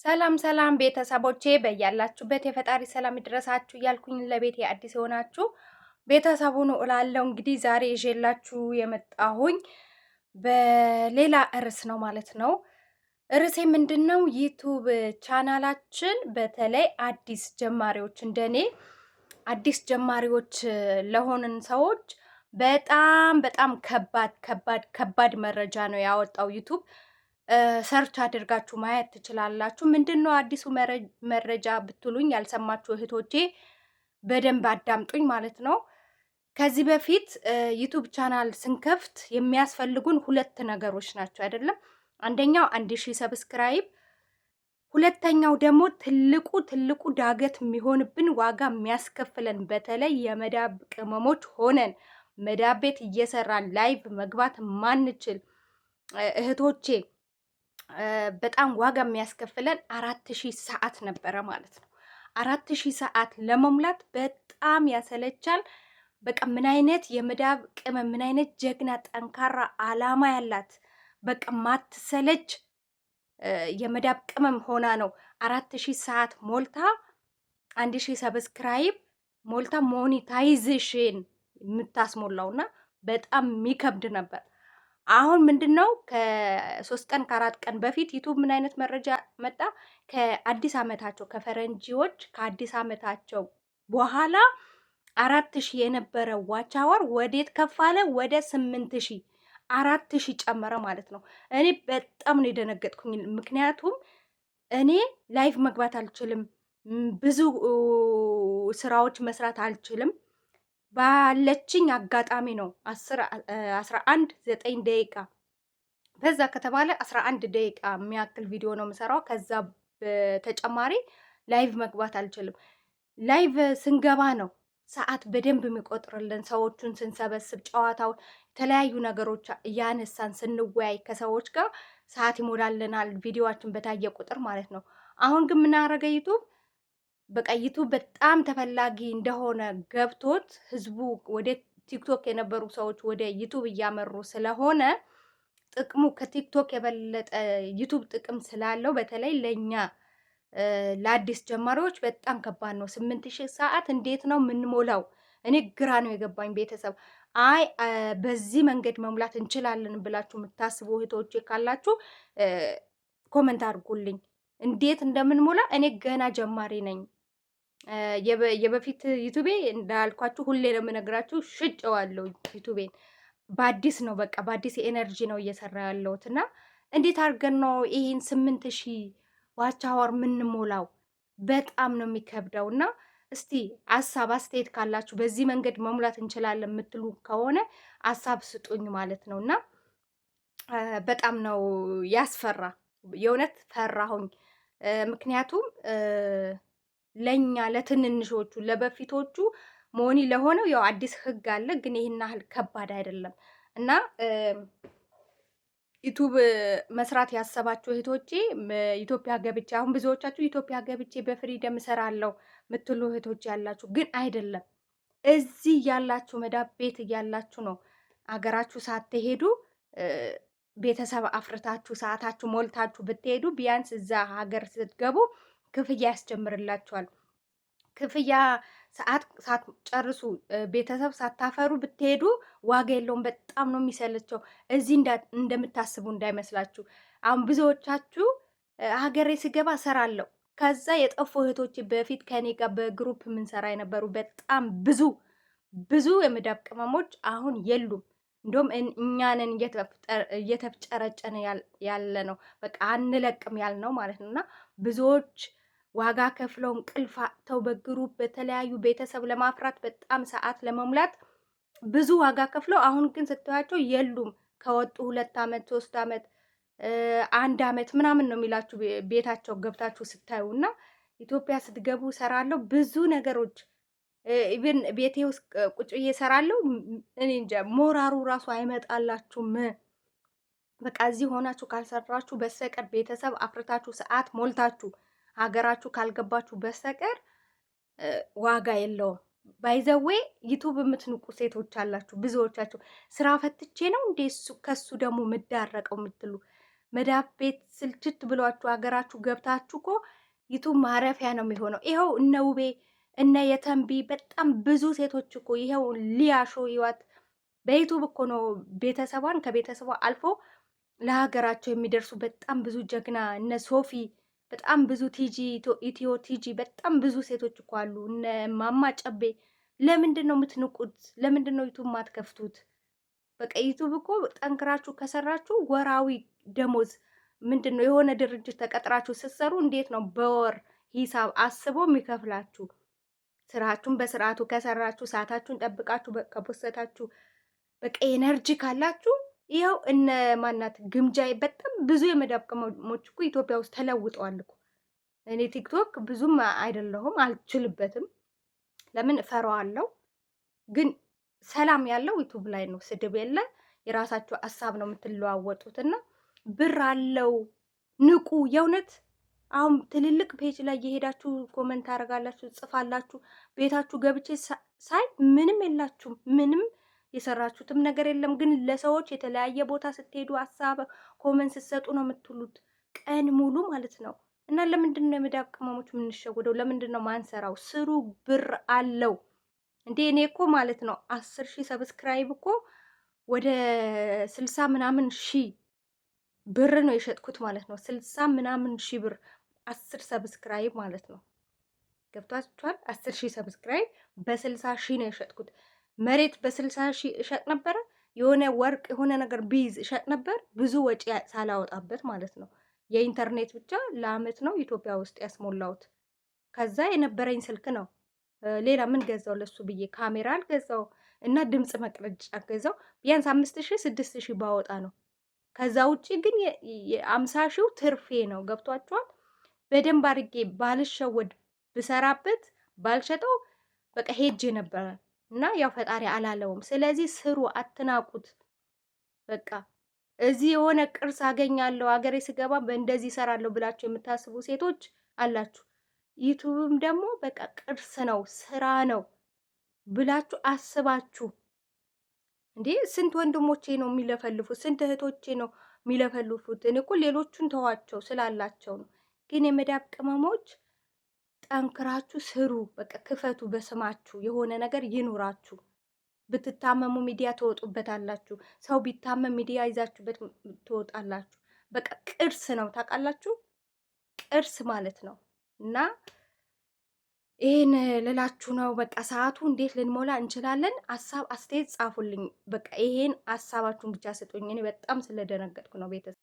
ሰላም ሰላም ቤተሰቦቼ በያላችሁበት የፈጣሪ ሰላም ይድረሳችሁ እያልኩኝ ለቤቴ አዲስ የሆናችሁ ቤተሰቡን እላለሁ። እንግዲህ ዛሬ ይዤላችሁ የመጣሁኝ በሌላ ርዕስ ነው ማለት ነው። ርዕሴ ምንድን ነው? ዩቱብ ቻናላችን በተለይ አዲስ ጀማሪዎች እንደኔ አዲስ ጀማሪዎች ለሆንን ሰዎች በጣም በጣም ከባድ መረጃ ነው ያወጣው ዩቱብ። ሰርች አድርጋችሁ ማየት ትችላላችሁ። ምንድነው አዲሱ መረጃ ብትሉኝ ያልሰማችሁ እህቶቼ በደንብ አዳምጡኝ ማለት ነው። ከዚህ በፊት ዩቱብ ቻናል ስንከፍት የሚያስፈልጉን ሁለት ነገሮች ናቸው አይደለም? አንደኛው 1000 ሰብስክራይብ፣ ሁለተኛው ደግሞ ትልቁ ዳገት የሚሆንብን ዋጋ የሚያስከፍለን በተለይ የመዳብ ቅመሞች ሆነን መዳብ ቤት እየሰራን ላይቭ መግባት ማንችል እህቶቼ በጣም ዋጋ የሚያስከፍለን 4000 ሰዓት ነበረ ማለት ነው። 4000 ሰዓት ለመሙላት በጣም ያሰለቻል። በቃ ምን አይነት የመዳብ ቅመም፣ ምን አይነት ጀግና ጠንካራ አላማ ያላት በቃ ማትሰለች የመዳብ ቅመም ሆና ነው 4000 ሰዓት ሞልታ 1000 ሰብስክራይብ ሞልታ ሞኔታይዜሽን የምታስሞላውና በጣም የሚከብድ ነበር። አሁን ምንድነው ከ3 ቀን ከ4 ቀን በፊት ዩቱብ ምን አይነት መረጃ መጣ? ከአዲስ ዓመታቸው ከፈረንጂዎች ከአዲስ ዓመታቸው በኋላ 4000 የነበረ ዋች አወር ወዴት ከፍ አለ? ወደ 8000 4000 ጨመረ ማለት ነው። እኔ በጣም ነው የደነገጥኩኝ። ምክንያቱም እኔ ላይቭ መግባት አልችልም፣ ብዙ ስራዎች መስራት አልችልም። ባለችኝ አጋጣሚ ነው 11 9 ደቂቃ በዛ ከተባለ 11 ደቂቃ የሚያክል ቪዲዮ ነው የምሰራው። ከዛ በተጨማሪ ላይቭ መግባት አልችልም። ላይቭ ስንገባ ነው ሰዓት በደንብ የሚቆጥርልን። ሰዎቹን ስንሰበስብ ጨዋታው የተለያዩ ነገሮች እያነሳን ስንወያይ ከሰዎች ጋር ሰዓት ይሞላልናል፣ ቪዲዮዋችን በታየ ቁጥር ማለት ነው። አሁን ግን ምናረገ ዩቱብ በቃ ዩቱብ በጣም ተፈላጊ እንደሆነ ገብቶት ህዝቡ ወደ ቲክቶክ የነበሩ ሰዎች ወደ ዩቱብ እያመሩ ስለሆነ ጥቅሙ ከቲክቶክ የበለጠ ዩቱብ ጥቅም ስላለው በተለይ ለኛ ለአዲስ ጀማሪዎች በጣም ከባድ ነው። 8000 ሰዓት እንዴት ነው የምንሞላው? እኔ ግራ ነው የገባኝ። ቤተሰብ አይ በዚህ መንገድ መሙላት እንችላለን ብላችሁ የምታስቡ እህቶቼ ካላችሁ ኮመንት አድርጉልኝ እንዴት እንደምንሞላ። እኔ ገና ጀማሪ ነኝ። የበፊት ዩቱቤ እንዳልኳችሁ ሁሌ ነው የምነግራችሁ፣ ሽጬዋለሁ ዩቱቤን። በአዲስ ነው በቃ በአዲስ ኤነርጂ ነው እየሰራ ያለሁት እና እንዴት አድርገን ነው ይሄን 8000 ዋች አወር የምንሞላው? በጣም ነው የሚከብደው። እና እስቲ ሀሳብ አስተያየት ካላችሁ በዚህ መንገድ መሙላት እንችላለን የምትሉ ከሆነ ሀሳብ ስጡኝ ማለት ነው። እና በጣም ነው ያስፈራ፣ የእውነት ፈራሁኝ። ምክንያቱም ለኛ ለትንንሾቹ ለበፊቶቹ ሞኒ ለሆነው ያው አዲስ ህግ አለ፣ ግን ይሄን ያህል ከባድ አይደለም። እና ዩቱብ መስራት ያሰባችሁ እህቶቼ ኢትዮጵያ ገብቼ፣ አሁን ብዙዎቻችሁ ኢትዮጵያ ገብቼ በፍሪደም እሰራለሁ ምትሉ እህቶቼ ያላችሁ፣ ግን አይደለም። እዚህ ያላችሁ መዳብ ቤት እያላችሁ ነው አገራችሁ ሳትሄዱ ቤተሰብ አፍርታችሁ ሰዓታችሁ ሞልታችሁ ብትሄዱ ቢያንስ እዛ ሀገር ስትገቡ ክፍያ ያስጀምርላችኋል። ክፍያ ሰዓት ሳትጨርሱ ቤተሰብ ሳታፈሩ ብትሄዱ ዋጋ የለውም። በጣም ነው የሚሰለቸው። እዚህ እንደምታስቡ እንዳይመስላችሁ። አሁን ብዙዎቻችሁ ሀገሬ ስገባ እሰራለሁ። ከዛ የጠፉ እህቶች በፊት ከኔ ጋር በግሩፕ የምንሰራ የነበሩ በጣም ብዙ የመዳብ ቅመሞች አሁን የሉም። እንደውም እኛንን እየተፍጨረጨነ ያለ ነው። በቃ አንለቅም ያልነው ማለት ነው። እና ብዙዎች ዋጋ ከፍለው እንቅልፍ አጥተው በግሩፕ በተለያዩ ቤተሰብ ለማፍራት በጣም ሰዓት ለመሙላት ብዙ ዋጋ ከፍለው አሁን ግን ስትዋቸው የሉም። ከወጡ 2 ዓመት 3 ዓመት 1 ዓመት ምናምን ነው የሚላችሁ ቤታቸው ገብታችሁ ስታዩ። እና ኢትዮጵያ ስትገቡ እሰራለሁ ብዙ ነገሮች ኢቭን ቤቴ ውስጥ ቁጭ ብዬ እሰራለሁ። እኔ እንጃ ሞራሩ ራሱ አይመጣላችሁም። በቃ እዚህ ሆናችሁ ካልሰራችሁ በስተቀር ቤተሰብ አፍርታችሁ ሰዓት ሞልታችሁ ሀገራችሁ ካልገባችሁ በስተቀር ዋጋ የለውም። ባይዘዌ ዩቱብ የምትንቁ ሴቶች አላችሁ ብዙዎቻችሁ። ስራ ፈትቼ ነው እንዴ ከሱ ደግሞ ምዳረቀው የምትሉ መዳብ ቤት ስልችት ብሏችሁ ሀገራችሁ ገብታችሁ እኮ ዩቱብ ማረፊያ ነው የሚሆነው። ይኸው እነ ውቤ እነ የተንቢ በጣም ብዙ ሴቶች እኮ ይኸው ሊያሾ ይዋት በዩቱብ እኮ ነው ቤተሰቧን ከቤተሰቧ አልፎ ለሀገራቸው የሚደርሱ በጣም ብዙ ጀግና እነ ሶፊ በጣም ብዙ ቲጂ ኢትዮ ቲጂ በጣም ብዙ ሴቶች እኮ አሉ። እነ ማማ ጨቤ ለምንድን ነው የምትንቁት? ለምንድን ነው ዩቱብ ማትከፍቱት? በቃ ዩቱብ እኮ ጠንክራችሁ ከሰራችሁ ወራዊ ደሞዝ ምንድን ነው የሆነ ድርጅት ተቀጥራችሁ ስትሰሩ እንዴት ነው በወር ሂሳብ አስቦ የሚከፍላችሁ? ስራችሁን በስርዓቱ ከሰራችሁ ሰዓታችሁን ጠብቃችሁ ከፖስተታችሁ በቃ ኤነርጂ ካላችሁ ይኸው እነ ማናት ግምጃይ በጣም ብዙ የመዳብ ቅመሞች እኮ ኢትዮጵያ ውስጥ ተለውጠዋል እኮ። እኔ ቲክቶክ ብዙም አይደለሁም አልችልበትም። ለምን እፈራዋለሁ። ግን ሰላም ያለው ዩቱብ ላይ ነው። ስድብ የለ፣ የራሳችሁ ሀሳብ ነው የምትለዋወጡት እና ብር አለው። ንቁ። የእውነት አሁን ትልልቅ ፔጅ ላይ የሄዳችሁ ኮመንት ታደርጋላችሁ፣ ጽፋላችሁ። ቤታችሁ ገብቼ ሳይ ምንም የላችሁም፣ ምንም የሰራችሁትም ነገር የለም። ግን ለሰዎች የተለያየ ቦታ ስትሄዱ ሀሳብ ኮመንት ስትሰጡ ነው የምትሉት ቀን ሙሉ ማለት ነው። እና ለምንድን ነው የመዳብ ቅመሞች የምንሸወደው? ለምንድን ነው ማንሰራው? ስሩ፣ ብር አለው እንዴ! እኔ እኮ ማለት ነው 10,000 ሰብስክራይብ እኮ ወደ 60 ምናምን ሺህ ብር ነው የሸጥኩት ማለት ነው። 60 ምናምን ሺህ ብር 10 ሰብስክራይብ ማለት ነው። ገብቷችኋል? 10,000 ሰብስክራይብ በ60 ሺህ ነው የሸጥኩት። መሬት በ60 ሺህ እሸጥ ነበረ። የሆነ ወርቅ የሆነ ነገር ቢይዝ እሸጥ ነበር፣ ብዙ ወጪ ሳላወጣበት ማለት ነው። የኢንተርኔት ብቻ ለአመት ነው ኢትዮጵያ ውስጥ ያስሞላሁት። ከዛ የነበረኝ ስልክ ነው። ሌላ ምን ገዛው ለሱ ብዬ? ካሜራ አልገዛው እና ድምጽ መቅረጫ ገዛው። ቢያንስ 5,000 6,000 ባወጣ ነው። ከዛ ውጪ ግን የ50 ሺው ትርፌ ነው። ገብቷችኋል? በደንብ አድርጌ ባልሸወድ ብሰራበት ባልሸጠው በቃ ሄጄ ነበረ እና ያው ፈጣሪ አላለውም። ስለዚህ ስሩ፣ አትናቁት። በቃ እዚህ የሆነ ቅርስ አገኛለሁ አገሬ ስገባ በእንደዚህ እሰራለሁ ብላችሁ የምታስቡ ሴቶች አላችሁ። ዩቱብም ደግሞ በቃ ቅርስ ነው፣ ስራ ነው ብላችሁ አስባችሁ እንዴ! ስንት ወንድሞቼ ነው የሚለፈልፉት? ስንት እህቶቼ ነው የሚለፈልፉት? እኔ እኮ ሌሎቹን ተዋቸው ስላላቸው ነው። ግን የመዳብ ቅመሞች ጠንክራችሁ ስሩ። በቃ ክፈቱ፣ በስማችሁ የሆነ ነገር ይኑራችሁ። ብትታመሙ ሚዲያ ትወጡበታላችሁ። ሰው ቢታመም ሚዲያ ይዛችሁበት ትወጣላችሁ። በቃ ቅርስ ነው፣ ታውቃላችሁ? ቅርስ ማለት ነው። እና ይሄን ልላችሁ ነው። በቃ ሰዓቱ እንዴት ልንሞላ እንችላለን? ሀሳብ አስተያየት ጻፉልኝ። በቃ ይሄን ሀሳባችሁን ብቻ ስጡኝ። እኔ በጣም ስለደነገጥኩ ነው ቤተሰብ